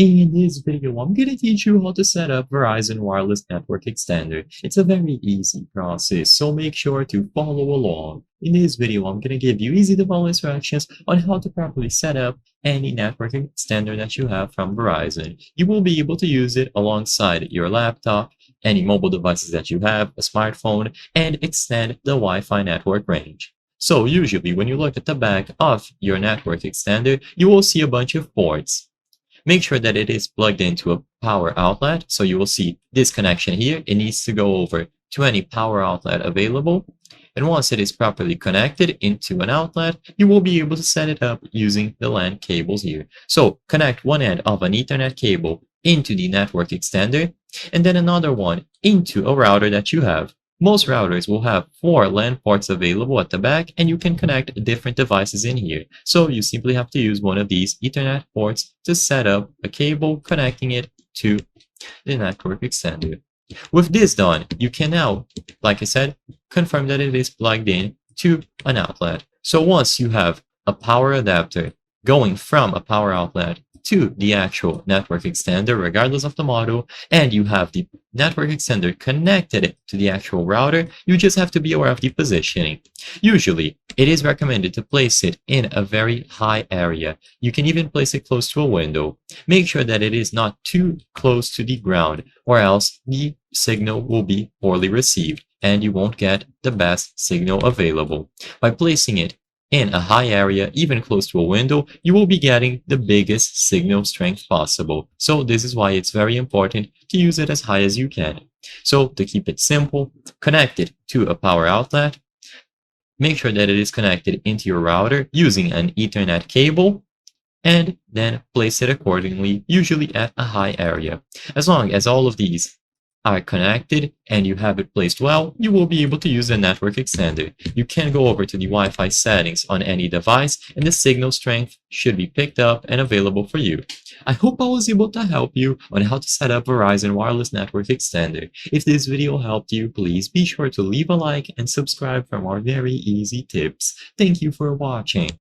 In this video, I'm going to teach you how to set up Verizon Wireless Network Extender. It's a very easy process, so make sure to follow along. In this video, I'm going to give you easy to follow instructions on how to properly set up any network extender that you have from Verizon. You will be able to use it alongside your laptop, any mobile devices that you have, a smartphone, and extend the Wi-Fi network range. So usually when you look at the back of your network extender, you will see a bunch of ports. Make sure that it is plugged into a power outlet. So you will see this connection here. It needs to go over to any power outlet available. And once it is properly connected into an outlet, you will be able to set it up using the LAN cables here. So connect one end of an Ethernet cable into the network extender, and then another one into a router that you have. Most routers will have 4 LAN ports available at the back, and you can connect different devices in here. So you simply have to use one of these Ethernet ports to set up a cable connecting it to the network extender. With this done, you can now, like I said, confirm that it is plugged in to an outlet. So once you have a power adapter going from a power outlet to the actual network extender, regardless of the model, and you have the network extender connected to the actual router, you just have to be aware of the positioning. Usually, it is recommended to place it in a very high area. You can even place it close to a window. Make sure that it is not too close to the ground, or else the signal will be poorly received and you won't get the best signal available. By placing it in a high area, even close to a window, you will be getting the biggest signal strength possible. So this is why it's very important to use it as high as you can. So to keep it simple, connect it to a power outlet. Make sure that it is connected into your router using an Ethernet cable, and then place it accordingly, usually at a high area. As long as all of these are connected and you have it placed well, you will be able to use the network extender. You can go over to the Wi-Fi settings on any device and the signal strength should be picked up and available for you. I hope I was able to help you on how to set up Verizon Wireless Network Extender. If this video helped you, please be sure to leave a like and subscribe for more very easy tips. Thank you for watching.